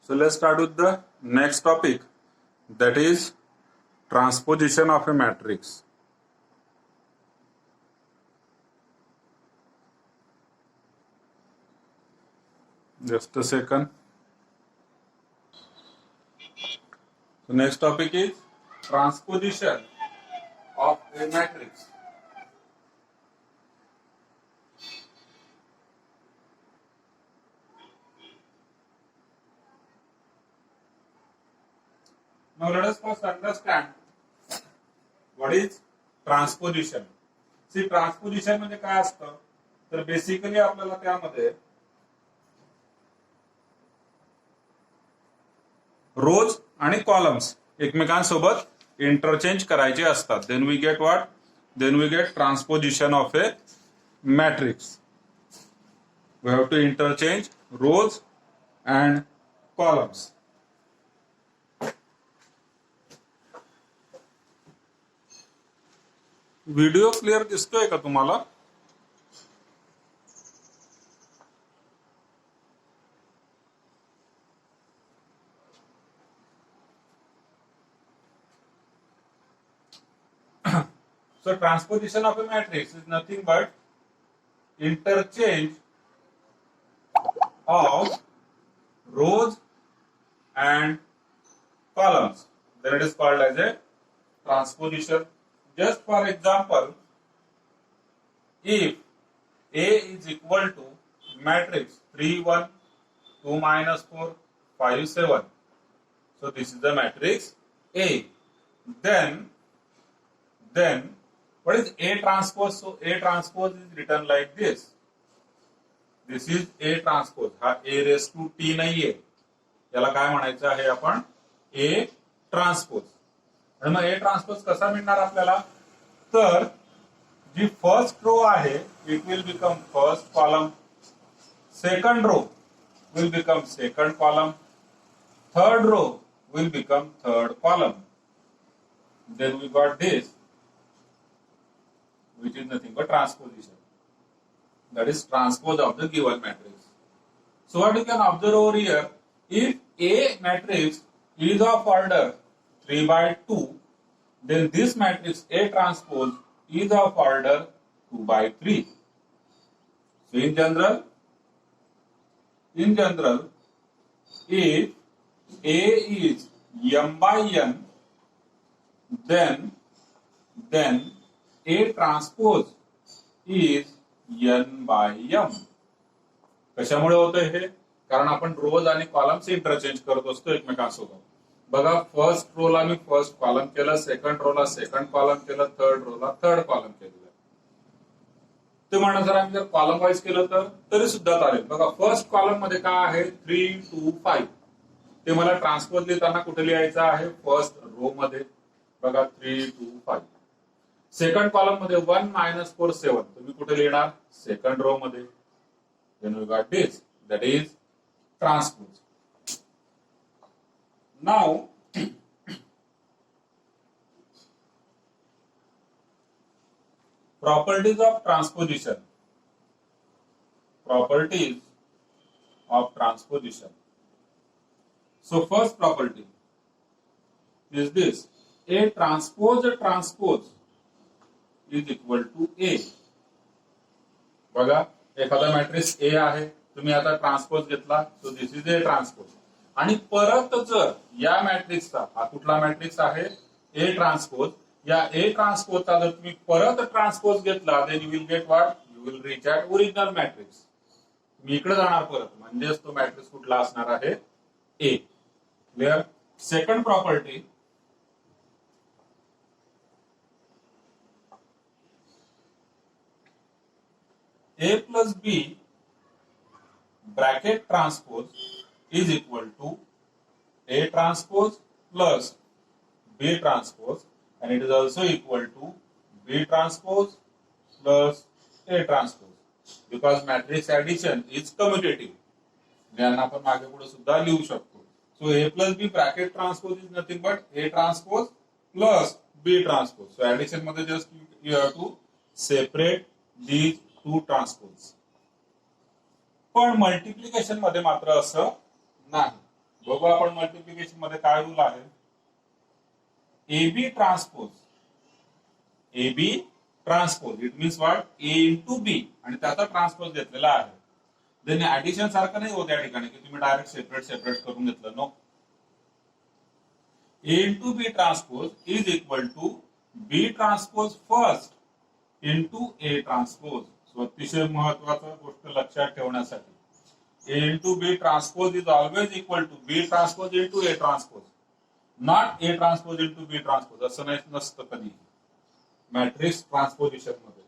So let's start with the next topic, that is transposition of a matrix. Just a second. So next topic is transposition of a matrix. Now let us first understand what is transposition. See, transposition म्हणजे काय असतं तर basically आपल्याला त्यामध्ये रोज आणि columns एकमेकांसोबत interchange करायचे असतात. Then we get what? Then we get transposition of a matrix. We have to interchange rows and columns. Video clear दिसतोय का तुम्हाला? So transposition of a matrix is nothing but interchange of rows and columns. Then it is called as a transposition. Just for example, if A is equal to matrix 3, 1, 2, minus 4, 5, 7. So this is the matrix A. Then what is A transpose? So A transpose is written like this. This is A transpose. हा A raised to T नाहीये. याला काय म्हणायचं आहे आपण? A transpose. आणि मग A transpose कसा मिळणार आपल्याला? तर जी फर्स्ट रो आहे it will become first column, second row will become second column, third row will become third column. Then we got this, which is nothing but transposition. That is transpose of the given matrix. So what you can observe over here, if A matrix is of order 3 by 2, then this matrix A transpose is of order 2 by 3. So in general, if A is m by n, then A transpose is n by m. कशामुळे होतंय हे? कारण आपण रोज आणि columns interchange करत असतो एकमेकांसोबत. बघा, first रोला मी फर्स्ट कॉलम केलं, सेकंड रोला सेकंड कॉलम केलं, थर्ड रोला थर्ड कॉलम केलेलं. ते म्हणणं जर आम्ही जर कॉलम वाईज केलं तर तरी सुद्धा चालेल. बघा, फर्स्ट कॉलम मध्ये काय आहे? 3, 2, 5. ते मला ट्रान्सपोज लिहिताना कुठे लिहायचं आहे? फर्स्ट रो मध्ये. बघा, 3, 2, 5. सेकंड कॉलम मध्ये 1, minus 4, 7. तुम्ही कुठे लिहिणार? सेकंड रो मध्ये. Then we got this, that is transpose. Now properties of transposition. Properties of transposition. So first property is this: A transpose is equal to A. बघा, एखादा matrix A आहे, तुम्ही आता ट्रान्सपोज घेतला, सो दिस इज ए ट्रान्सपोज. आणि परत जर या मॅट्रिक्सचा, हा कुठला मॅट्रिक्स आहे? A transpose. या A ट्रान्सपोजचा जर तुम्ही परत ट्रान्सपोज घेतला, then you will get what? You will reach at original matrix. मी इकडे जाणार परत, म्हणजेच तो मॅट्रिक्स कुठला असणार आहे? A. Clear? Second property, A plus B bracket transpose is equal to A transpose plus B transpose, and it is also equal to B transpose plus A transpose, because matrix addition is commutative. ज्यांना आपण मागे पुढे सुद्धा लिहू शकतो. So A plus B bracket transpose is nothing but A transpose plus B transpose. So addition मध्ये just you have to separate these two transpose. पण multiplication मध्ये मात्र असं नाही. बघू आपण मल्टिप्लिकेशन मध्ये काय रूल आहे. AB transpose, AB transpose it means what, A into B आणि त्याचा ट्रान्सपोज घेतलेला आहे. देन ऍडिशन सारखं नाही होत या ठिकाणी की तुम्ही डायरेक्ट सेपरेट सेपरेट करून घेतलं. No, A into B transpose is equal to B transpose first into A transpose. So अतिशय महत्वाचा गोष्ट लक्षात ठेवण्यासाठी, A into B transpose is always equal to B transpose into A transpose, not A transpose into B transpose. असं नाही नसतं कधी matrix ट्रान्सपोजिशन मध्ये.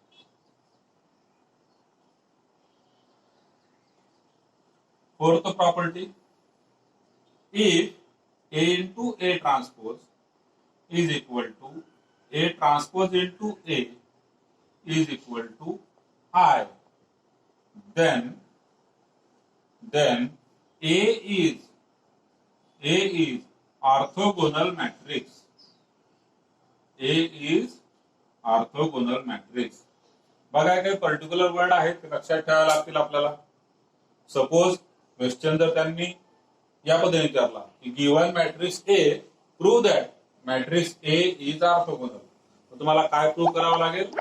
Fourth property, if A into A transpose is equal to A transpose into A is equal to I, then A is orthogonal matrix. A is orthogonal matrix. बघा काही particular word आहेत ते लक्षात ठेवायला लागतील आपल्याला. सपोज क्वेश्चन जर त्यांनी या पद्धतीने विचारला की given matrix A, prove that matrix A is orthogonal, तर तुम्हाला काय प्रूव्ह करावं लागेल,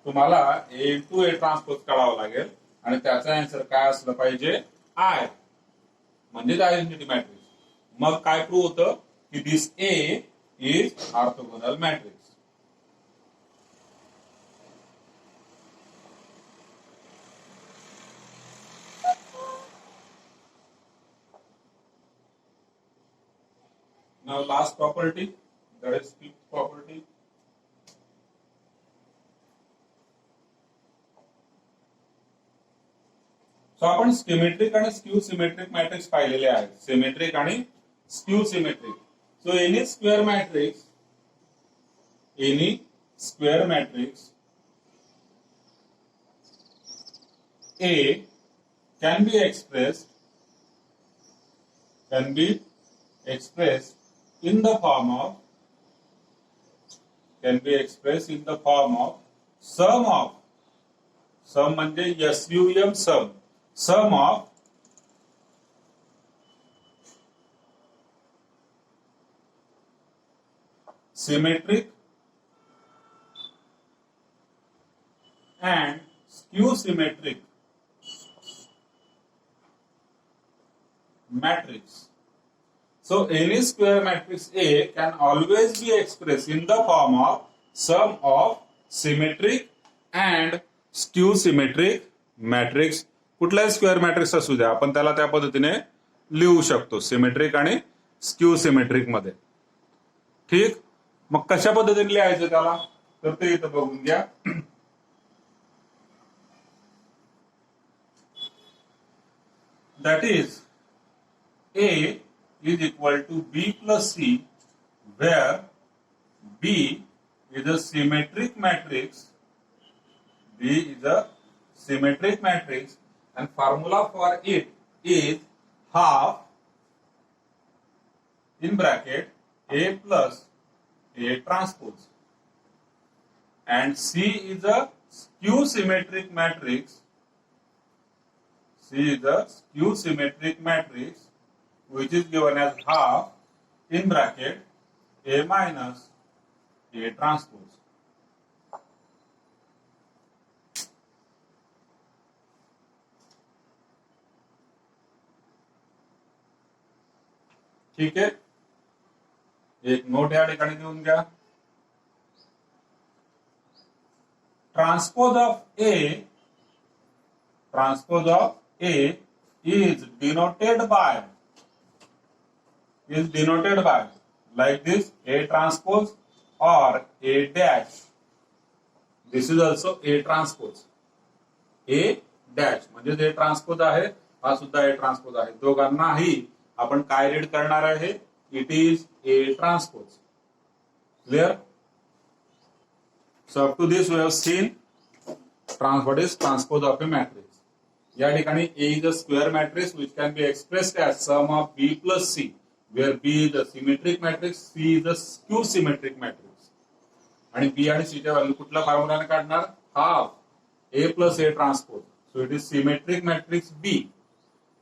तुम्हाला ए इंटू ए ट्रान्सपोज काढावं लागेल आणि त्याचा आन्सर काय असलं पाहिजे, आय, म्हणजे आयडेंटिटी मॅट्रिक्स. मग काय प्रूव्ह होतं की this A is orthogonal matrix. Now last property, that is fifth property. So आपण सिमेट्रिक आणि स्क्यू सिमेट्रिक मॅट्रिक्स पाहिलेले आहेत. सिमेट्रिक आणि skew symmetric. So any square matrix A can be expressed in the form of sum म्हणजे SUM sum of symmetric and skew symmetric matrix. So any square matrix A can always be expressed in the form of sum of symmetric and skew symmetric matrix. कुठलाही square matrix असू द्या आपण त्याला त्या पद्धतीने लिहू शकतो, सिमेट्रिक आणि स्क्यू सिमेट्रिक मध्ये. ठीक, मग कशा पद्धतीने लिहायचं त्याला, तर ते इथं बघून घ्या. That is A is equal to B plus C, where B is a symmetric matrix. B is a symmetric matrix, and formula for it is half in bracket A plus A transpose. And C is a skew symmetric matrix. C is a skew symmetric matrix, which is given as half in bracket A minus A transpose. ठीक है, एक note या ठिकाणी देऊन घ्या. Transpose of A is denoted by like this, A transpose or A dash. This is also A transpose. A dash म्हणजे जे transpose आहे हा सुद्धा A ट्रान्सपोज आहे. दोघांनाही आपण काय रीड करणार आहे, it is A transpose. Clear? So up to this we have seen what is transpose of a matrix. या ठिकाणी A is a square matrix which can be expressed as sum of B plus C, where B is a symmetric matrix, C is a skew symmetric matrix. आणि B आणि C च्या value कुठल्या फॉर्म्युलाने काढणार, half A plus A transpose. So it is symmetric matrix B,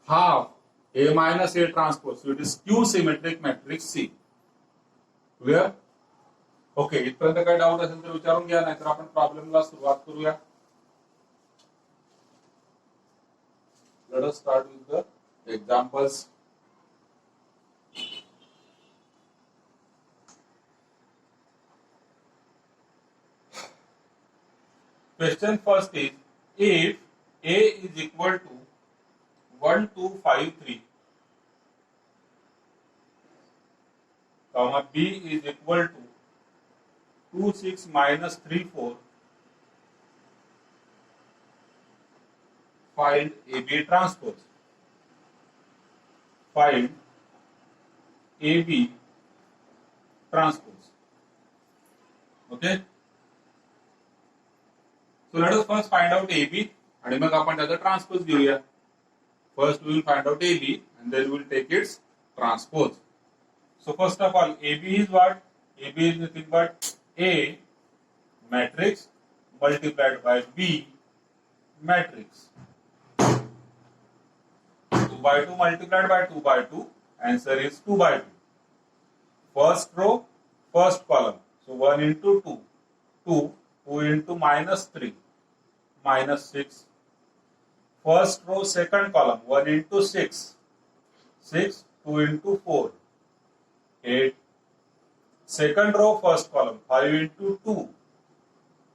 half A minus A transpose. So it is Q symmetric matrix C. Clear? Okay, इथपर्यंत काही doubt असेल तर विचारून घ्या, नाहीतर आपण प्रॉब्लेमला सुरुवात करूया. Let us start with the examples. Question first is, if A is equal to 1253, comma B is equal to 26 minus 34, find AB transpose. Find AB transpose. Okay. So let us first find out AB आणि मग आपण त्याचा transpose घेऊया. First we will find out AB and then we will take its transpose. So first of all, AB is what? AB is nothing but A matrix multiplied by B matrix. 2 by 2 multiplied by 2 by 2, answer is 2 by 2. First row, first column. So 1 into 2, 2 into minus 3, minus 6. First row, second column, 1 into 6, 6, 2 into 4, 8. Second row, first column, 5 into 2,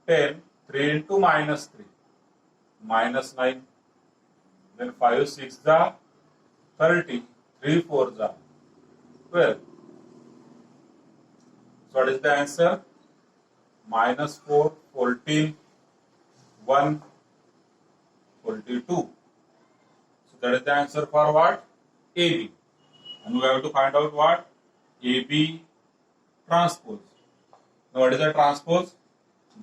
10, 3 into minus 3, minus 9. Then 5, 6 जा 30, 3, 4 जा 12. So what is the answer? Minus 4, 14, 1, 42. So that is the answer for what? AB. And we have to find out what? AB transpose. Now what is the transpose?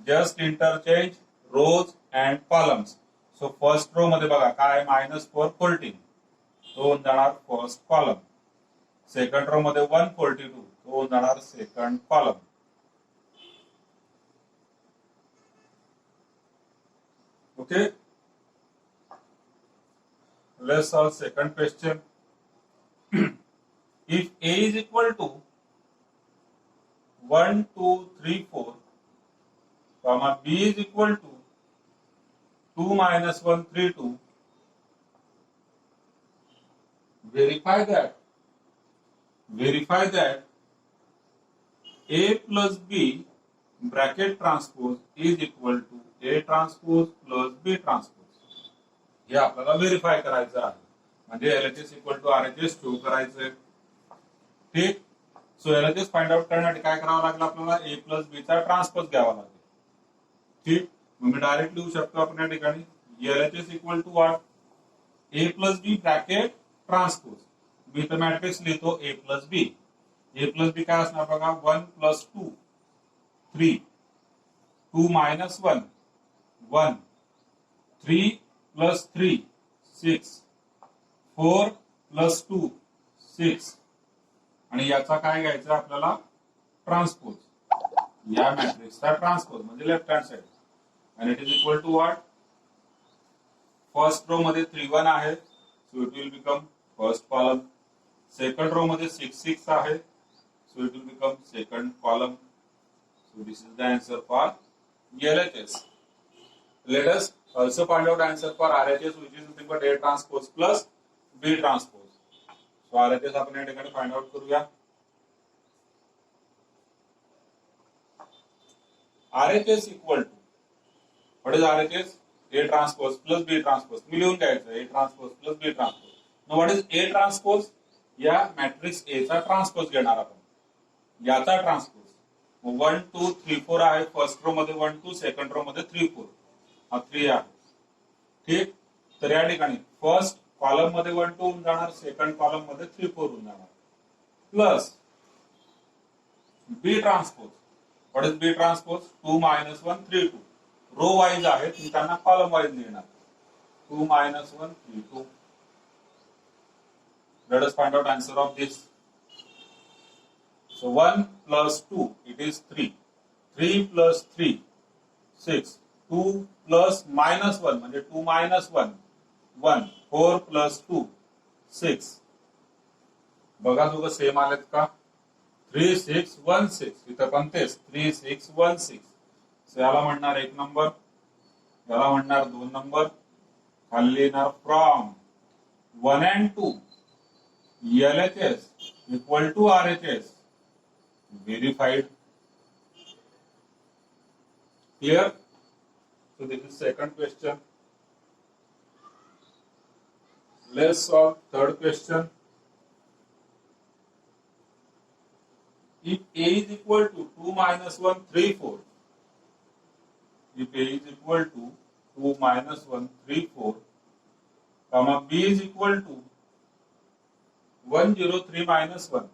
Just interchange rows and columns. So first row मध्ये बघा काय minus 4, 14. तो होऊन जाणार first column. Second row मध्ये 1, 42. तो होऊन जाणार second column. Okay. Let's solve second question. If A is equal to 1, 2, 3, 4, comma B is equal to 2 minus 1, 3, 2, verify that A plus B bracket transpose is equal to A transpose plus B transpose. हे आपल्याला verify करायचं आहे. म्हणजे LHS equal to RHS ठेवू करायचंय. ठीक. सो LHS find out करण्यासाठी काय करावं लागेल आपल्याला? A प्लस B चा ट्रान्सपोज घ्यावा लागेल. ठीक. मग मी डायरेक्ट लिहू शकतो आपण या ठिकाणी LHS equal to what? A plus B bracket transpose. मी तर मॅट्रिक्स लिहितो A plus B. A plus B काय असणार बघा? 1 प्लस 2 3, 2 मायनस 1 1, 3 plus 3 6, 4 plus 2 6. आणि याचा काय घ्यायचा आपल्याला? ट्रान्सपोज. या मॅट्रिक्सचा ट्रान्सपोज म्हणजे लेफ्ट हँड साइड. आणि it is equal to what? First row मध्ये 3 1 आहे, so it will become first column. Second row मध्ये 6 6 आहे, so it will become second column. So this is the answer for LHS. Let us also find out answer for RHS, which is nothing but A transpose plus B transpose. So RHS आपण या ठिकाणी find out करूया. RHS equal to, what is RHS? A transpose plus B transpose. मी लिहून घ्यायचं A transpose plus B transpose. Now what is A transpose? या matrix A चा transpose घेणार आपण. याचा ट्रान्सपोज 1 2 3 4 आहे. फर्स्ट रो मध्ये 1 2, सेकंड रो मध्ये 3 4. हा 3 आहे. ठीक. तर या ठिकाणी फर्स्ट कॉलम मध्ये 1 2 होऊन जाणार, सेकंड कॉलम मध्ये 3 4 होऊन जाणार. Plus B transpose. What is B transpose? 2 minus 1 3 2. Row wise आहेत, मी त्यांना कॉलम वाईज लिहिणार. 2 minus 1 3 2. Let us find out answer of this. So 1 plus 2, it is 3. 3 plus 3, 6. 2 plus minus 1 म्हणजे 2 minus 1 1. 4 plus 2 6. बघा दोघं सेम आलेत का? 3616 इथं पण तेच 3616. याला म्हणणार 1 नंबर, याला म्हणणार 2 नंबर, खाली येणार from 1 and 2 LHS equal to RHS verified. Clear? So this is second question. Let's solve third question. If A is equal to 2 minus 1, 3, 4. If A is equal to 2 minus 1, 3, 4, comma B is equal to 103 minus 1.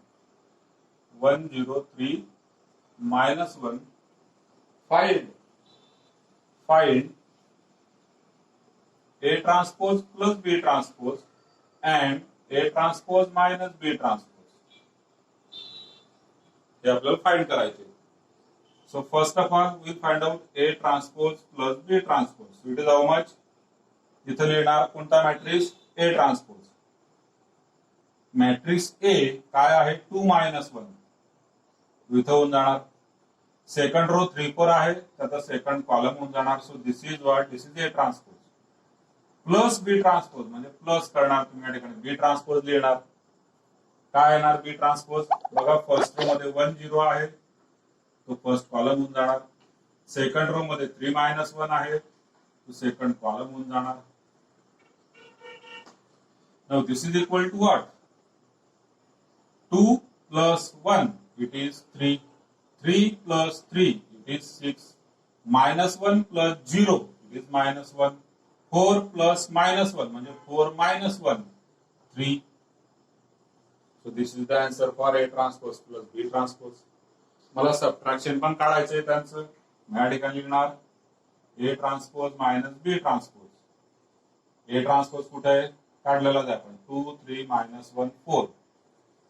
103 minus 1. Find A transpose plus B transpose and A transpose minus B transpose. हे आपल्याला find करायचे. So first of all we'll find out A transpose plus B transpose. So it is how much? इथं लिहिणार कोणता matrix? A transpose. Matrix A काय आहे? 2 minus 1. इथं होऊन जाणार. सेकंड रो 3, 4 आहे, त्याचा सेकंड कॉलम होऊन जाणार. So this is what? This is A transpose. Plus B transpose म्हणजे प्लस करणार तुम्ही या ठिकाणी. बी ट्रान्सपोज लिहिणार. काय येणार बी ट्रान्सपोज? बघा फर्स्ट रो मध्ये 1 0 आहे, तो फर्स्ट कॉलम होऊन जाणार. सेकंड रो मध्ये 3 minus 1 आहे, तो सेकंड कॉलम होऊन जाणार. Now this is equal to what? 2 plus 1 it is 3. 3 plus 3 it is 6. Minus 1 plus 0 it is minus 1. 4 plus minus 1 म्हणजे 4 minus 1 3. So this is the answer for A transpose plus B transpose. मला subtraction पण काढायचंय त्यांचं. या ठिकाणी लिहिणार A transpose minus B transpose. A transpose कुठे आहे? काढलेलाच आहे आपण. 2 3 minus 1 4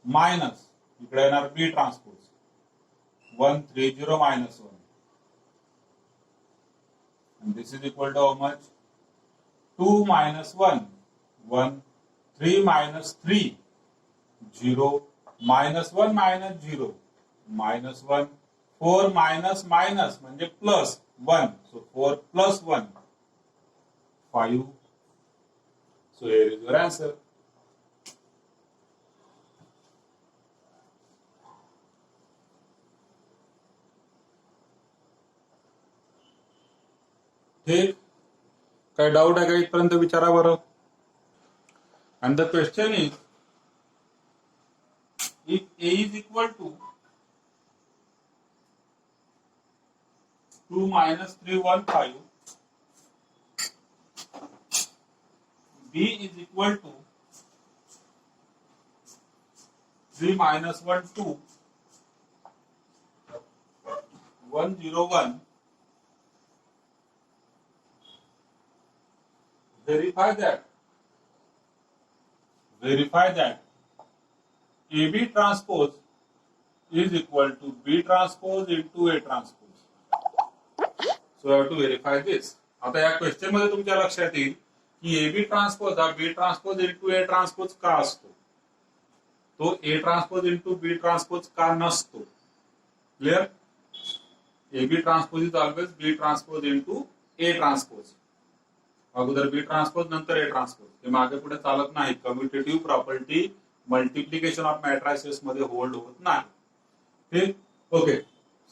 मायनस इकडे येणार B transpose 1 3 0 minus 1. And this is equal to how much? 2 minus 1 1 3 minus 3 0 minus 1 minus 0 minus 1 4 minus minus म्हणजे plus 1. So 4 plus 1 5. So here is your answer. ठीक, काय doubt आहे का? इथपर्यंत विचारा बरं. And the question is, if A is equal to 2 minus 3 1 5, B is equal to 3 minus 1 2 1 0 1. Verify that AB transpose is equal to B transpose into A transpose. So I have to verify this. आता या question मध्ये तुमच्या लक्षात येईल की AB transpose हा B transpose into A transpose का असतो, तो A transpose into B transpose का नसतो. Clear? AB transpose is always B transpose into A transpose. अगोदर बी ट्रान्सपोज नंतर ए ट्रान्सपोज, हे मागे पुढे चालत नाही. Commutative property multiplication of matrices मध्ये होल्ड होत नाही. ठीक, okay.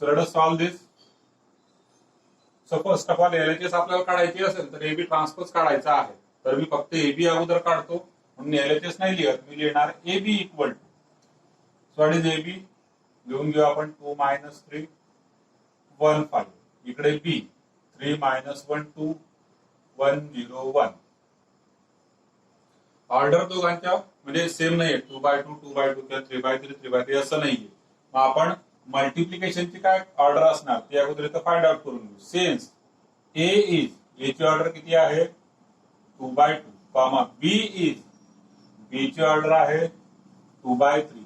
So let us solve this. So first of all LHS आपल्याला काढायची असेल तर एबी ट्रान्सपोज काढायचा आहे, तर मी फक्त एबी अगोदर काढतो म्हणून एलएचएस नाही लिहत. मी लिहिणार AB equal to. So what is AB? लिहून घेऊ आपण 2 minus 3 1 5. इकडे बी 3 minus 1 2 1 0 1. ऑर्डर दोघांच्या म्हणजे सेम नाहीये. 2/2 2/2 किंवा 3/3 3/3 असं नाहीये. मग आपण मल्टिप्लिकेशनची काय ऑर्डर असणार ते अगोदर इथं फाइंड आउट करून घेऊ. सिन्स ए इज, ए ची ऑर्डर किती आहे? 2/2, कॉमा बी इज, बी ची ऑर्डर आहे 2/3.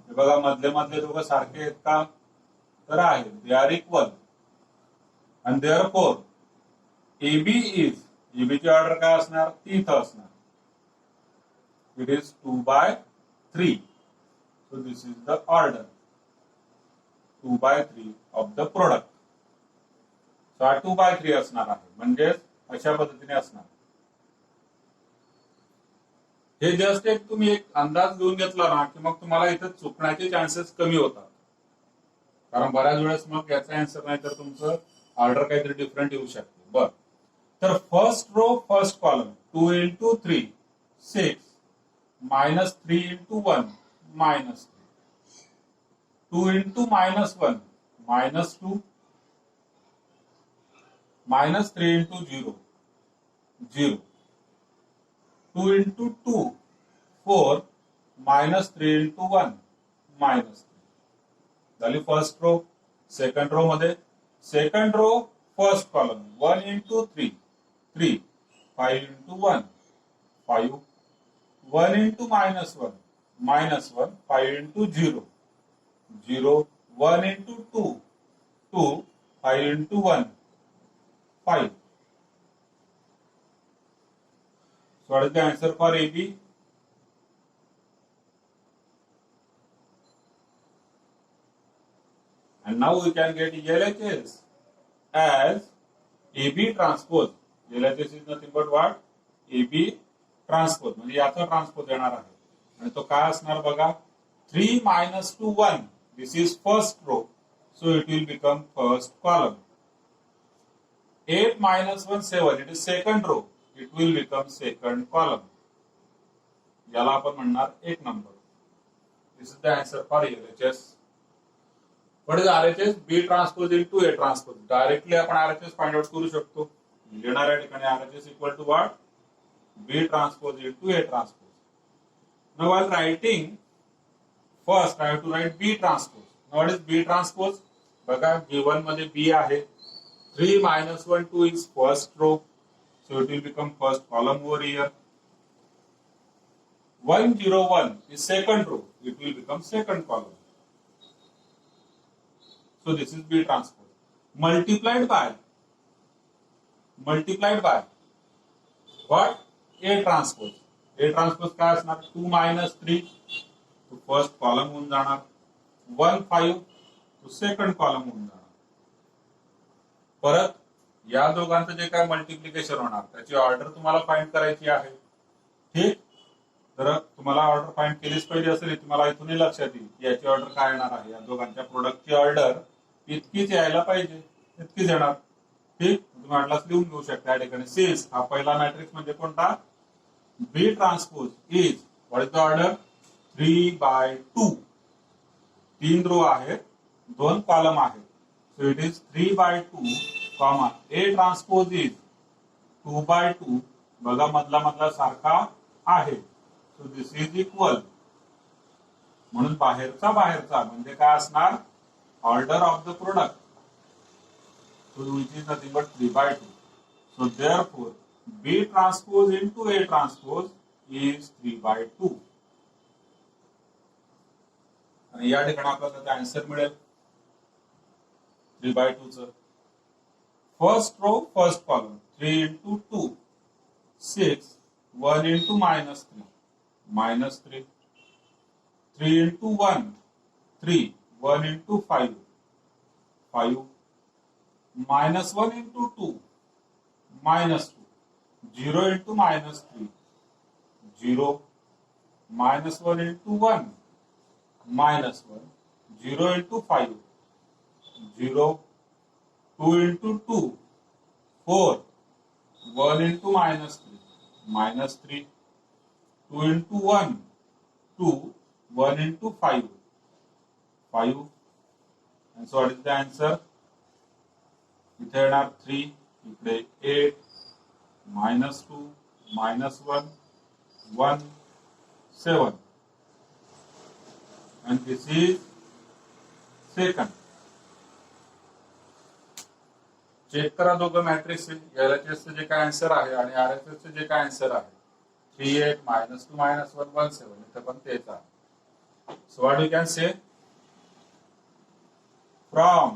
हे बघा मधले मधले दोघं सारखे आहेत का? तर आहेत. They are equal. आणि देअरफॉर AB इज, AB ची ऑर्डर काय असणार? ती इथं असणार. It is 2/3. So this is the order 2/3 of the product. So हा 2/3 असणार आहे, म्हणजेच अशा पद्धतीने असणार. हे जस्ट एक तुम्ही एक अंदाज घेऊन घेतला ना की मग तुम्हाला इथं चुकण्याचे चान्सेस कमी होतात. कारण बऱ्याच वेळेस मग याचा आन्सर नाही तर तुमचं ऑर्डर काहीतरी डिफरंट येऊ शकते. बर, तर first row first column 2 into 3 6 minus 3 into 1 minus 3 2 into minus 1 minus 2 minus 3 into 0 0 2 into 2 4 minus 3 into 1 minus 3 झाली फर्स्ट रो. सेकंड रो मध्ये second row first column 1 into 3 3 5 into 1 5 1 into minus 1 minus 1 5 into 0 0 1 into 2 2 5 into 1 5. So what is the answer for AB? And now we can get LHS as AB transpose. LHS is nothing but what? AB transpose. म्हणजे याचा transpose येणार आहे. आणि तो काय असणार बघा, 3 minus 2 1. This is first row. So it will become first column. 8 minus 1 7. It is second row. It will become second column. याला आपण म्हणणार एक number. This is the answer for LHS. What is RHS? B transpose into A transpose. Directly आपण RHS find out करू शकतो. येणाऱ्या ठिकाणी RHS equal to what? B transpose into A transpose. Now while writing, first I have to write B transpose. Now what is B transpose? बघा given मध्ये B आहे. 3 minus 1 2 is first row. So it will become first column over here. 1 0 1 is second row. It will become second column. So this is B transpose. Multiplied by what? A transpose. A transpose काय असणार? 2 minus 3 to first column होऊन जाणार. 1 5 to second column होऊन जाणार. परत या दोघांचं जे काय मल्टिप्लिकेशन होणार त्याची ऑर्डर तुम्हाला फाइंड करायची आहे. ठीक, तर तुम्हाला ऑर्डर फाइंड केलीच पाहिजे असेल. तुम्हाला इथूनही लक्षात येईल की याची ऑर्डर काय येणार आहे. या दोघांच्या प्रोडक्टची ऑर्डर इतकीच यायला पाहिजे, इतकीच येणार. ठीक, तुम्ही वाटल्यास लिहून घेऊ शकता या ठिकाणी. सिन्स हा पहिला मॅट्रिक्स म्हणजे कोणता? B transpose is what is the order? 3/2. 3 row आहेत, 2 कॉलम आहेत. So it is 3/2 comma A transpose is 2/2. बघा मधला सारखा आहे. So this is equal. म्हणून बाहेरचा म्हणजे काय असणार? Order of the product, so which is nothing but 3/2. So therefore, B transpose into A transpose is 3/2. आणि या ठिकाणी आपल्याला त्याचा आन्सर मिळेल 3/2 च. First row first column 3 into 2 6 1 into minus 3 minus 3 3 into 1 3 1 into 5 5 minus 1 into 2 minus 2 0 into minus 3 0 minus 1 into 1 minus 1 0 into 5 0 2 into 2 4 1 into minus 3 minus 3 2 into 1 2 1 into 5 5. And so what is the answer? इथे येणार 3, इकडे 8 minus 2 minus 1 1 7. And this is second. Check करा दोघं matrix. LHS चे जे काय answer आहे आणि RHS चे जे काय आन्सर आहे 3 8 minus 2 minus 1 1 7. इथे पण तेच आहे. So what we can say? From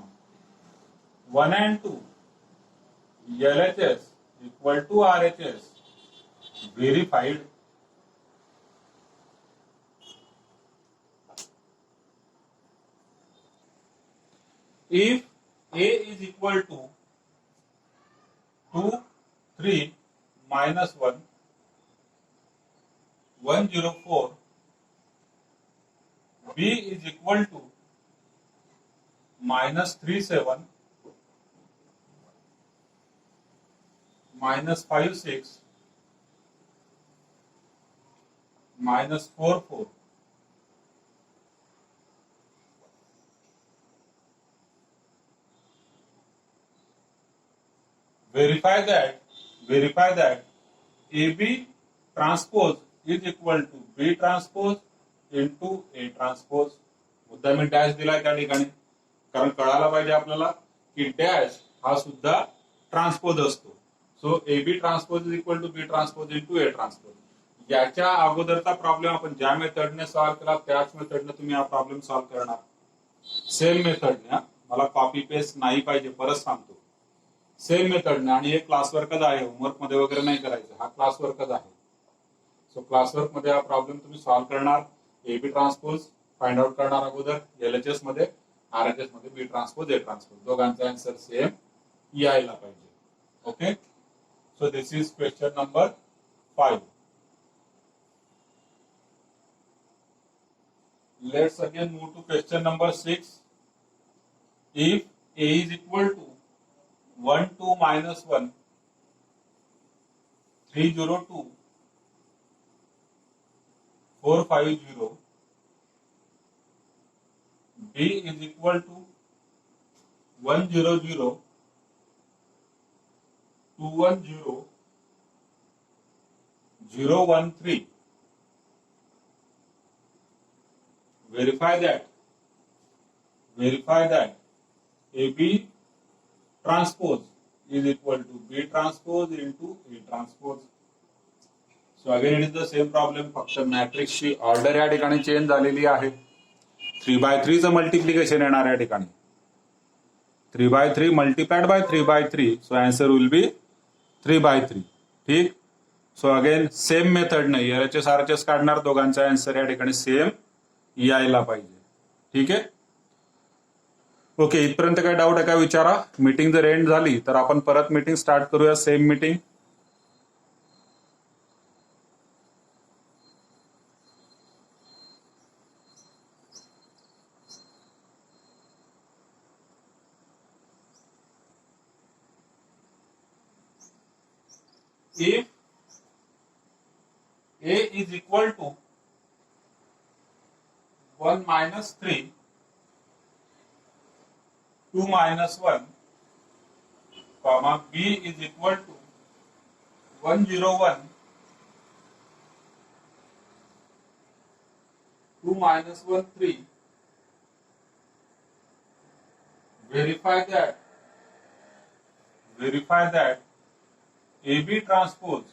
1 and 2, LHS equal to RHS verified. if A is equal to 2, 3, minus 1, 104, B is equal to minus 3, 7, minus 5, 6, minus 4, 4. Verify that AB transpose is equal to B transpose into A transpose. मुद्दा मी dash दिलाय त्या ठिकाणी, कारण कळायला पाहिजे आपल्याला की dash हा सुद्धा ट्रान्सपोज असतो. So AB transpose is equal to B transpose into A transpose. याच्या अगोदरचा प्रॉब्लेम आपण ज्या मेथडने सॉल्व्ह केला त्याच मेथडने तुम्ही हा प्रॉब्लेम सॉल्व्ह करणार. सेम मेथडने, मला कॉपी पेस्ट नाही पाहिजे, परत सांगतो. सेम मेथडने, आणि हे क्लास वर्कच आहे, होमवर्क मध्ये वगैरे नाही करायचं, हा क्लास वर्कच आहे. सो क्लास वर्क मध्ये हा प्रॉब्लेम तुम्ही सॉल्व्ह करणार. एबी ट्रान्सपोज फाइंड आउट करणार अगोदर एलएचएस मध्ये, आरएचएस मध्ये बी ट्रान्सपोज ए ट्रान्सपोज, दोघांचा आन्सर सेम यायला पाहिजे. Okay, so this is question number 5. Let's again move to question number 6. If A is equal to 1, 2, minus 1, 3, 0, 2, 4, 5, 0, B is equal to 1, 0, 0, 2, 1, 0, 0, 1, 3. Verify that AB transpose is equal to B transpose into A transpose. So again it is the same problem, फक्त matrix ची order या ठिकाणी change झालेली आहे. 3/3 चं multiplication येणार या ठिकाणी. 3/3 multiplied by 3/3, so answer will be 3/3. ठीक. सो अगेन सेम मेथड नाही, एलएचएस आरएचएस काढणार, दोघांचा आन्सर या ठिकाणी सेम यायला पाहिजे. ठीक आहे. ओके, इथपर्यंत काय डाऊट आहे का विचारा. मीटिंग जर एंड झाली तर आपण परत मीटिंग स्टार्ट करूया, same meeting. If A is equal to 1 minus 3, 2 minus 1, comma B is equal to 1, 0, 1, 2 minus 1, 3. Verify that AB transpose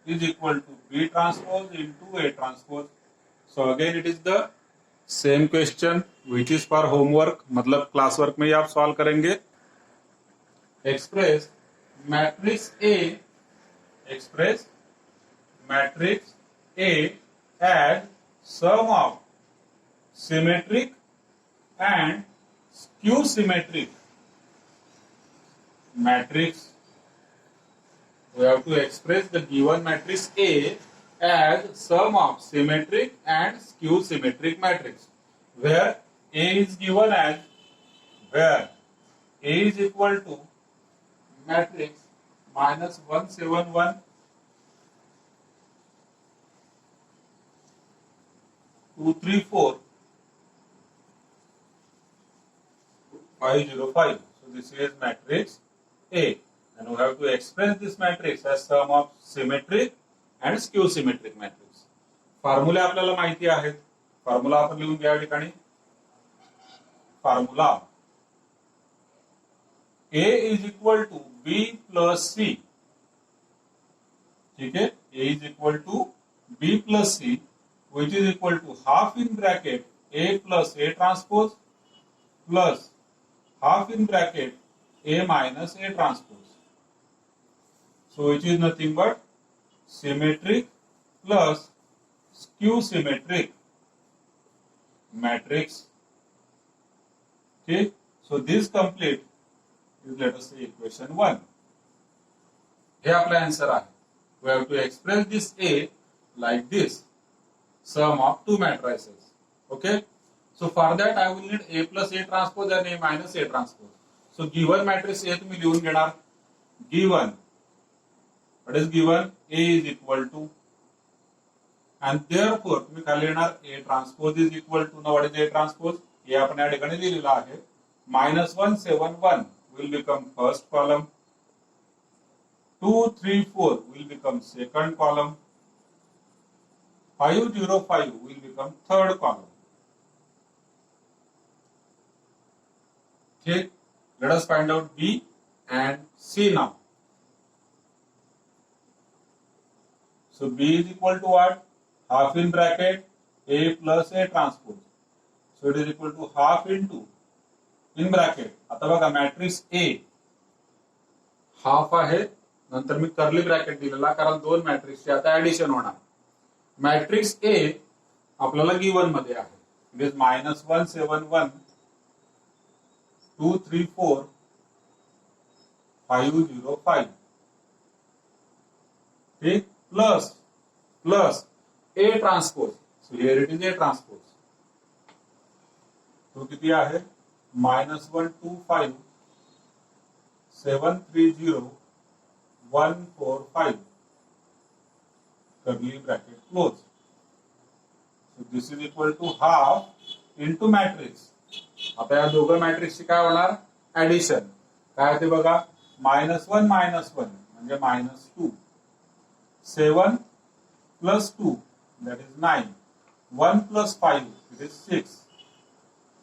is equal to B transpose into A transpose. So again it is the same question which is for homework, मतलब class work में ही आप solve करेंगे. Express matrix A as sum of symmetric and skew symmetric matrix. We have to express the given matrix A as sum of symmetric and skew symmetric matrix, where A is given as, where A is equal to matrix minus 1, 7, 1, 2, 3, 4, 5, 0, 5. So this is matrix A. And we have to express this matrix as sum of symmetric and skew symmetric matrix. फॉर्म्युले आपल्याला माहिती आहेत. Formula आपण लिहून घ्या या ठिकाणी. Formula A is equal to B plus C. ठीक है. A is equal to B plus C, which is equal to half in bracket A plus A transpose plus half in bracket A minus A transpose. So which is nothing but symmetric plus skew symmetric matrix. Okay. So this complete is, let us say, equation 1. हे आपला answer आहे. We have to express this A like this, sum of two matrices. Okay. So for that I will need A plus A transpose and A minus A transpose. So given matrix A तुम्ही लिहून घेणार. Given, what is given? A is equal to, and therefore तुम्ही खाली येणार A transpose is equal to. Now what is A transpose? हे आपण या ठिकाणी लिहिलेलं आहे. -171 will become first column. 234 will become second column. 505 will become third column. Okay, let us find out B and C now. So B is equal to what? Half in bracket A plus A transpose. So it is equal to half into, in bracket, आता बघा matrix A half आहे, नंतर मी curly bracket दिलेला कारण दोन मॅट्रिक्सचे आता addition होणार. मॅट्रिक्स A आपल्याला गिवन मध्ये आहे. It is -171 234 505. ठीक, plus A transpose. So here it is A transpose. तो किती आहे? -125 730 145. Curly bracket close. So this is equal to half into matrix. आता या दोघं मॅट्रिक्सची काय होणार? ऍडिशन. काय ते बघा, -1 म्हणजे -2. 7 plus 2, that is 9. 1 plus 5, it is 6.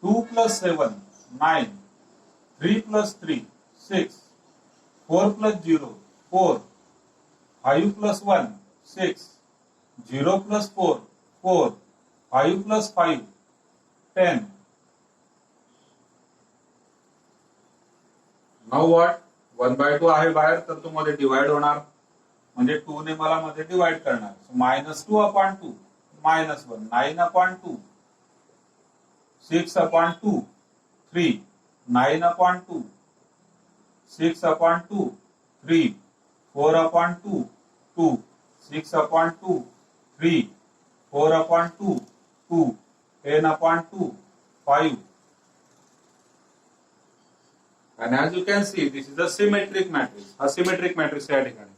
2 plus 7, 9. 3 plus 3, 6. 4 plus 0, 4. 5 plus 1, 6. 0 plus 4, 4. 5 plus 5, 10. Now what? 1/2 आहे बाहेर, तर तो मध्ये डिवाइड होणार. म्हणजे 2 ने मला मध्ये डिवाइड करणार. सो -2/2 -1. 9/2 6/2 3. 9/2 6/2 3. 4/2 2. 6/2 3. 4/2 2. 10/2 5. And as you can see, this is a symmetric matrix. A symmetric matrix या ठिकाणी.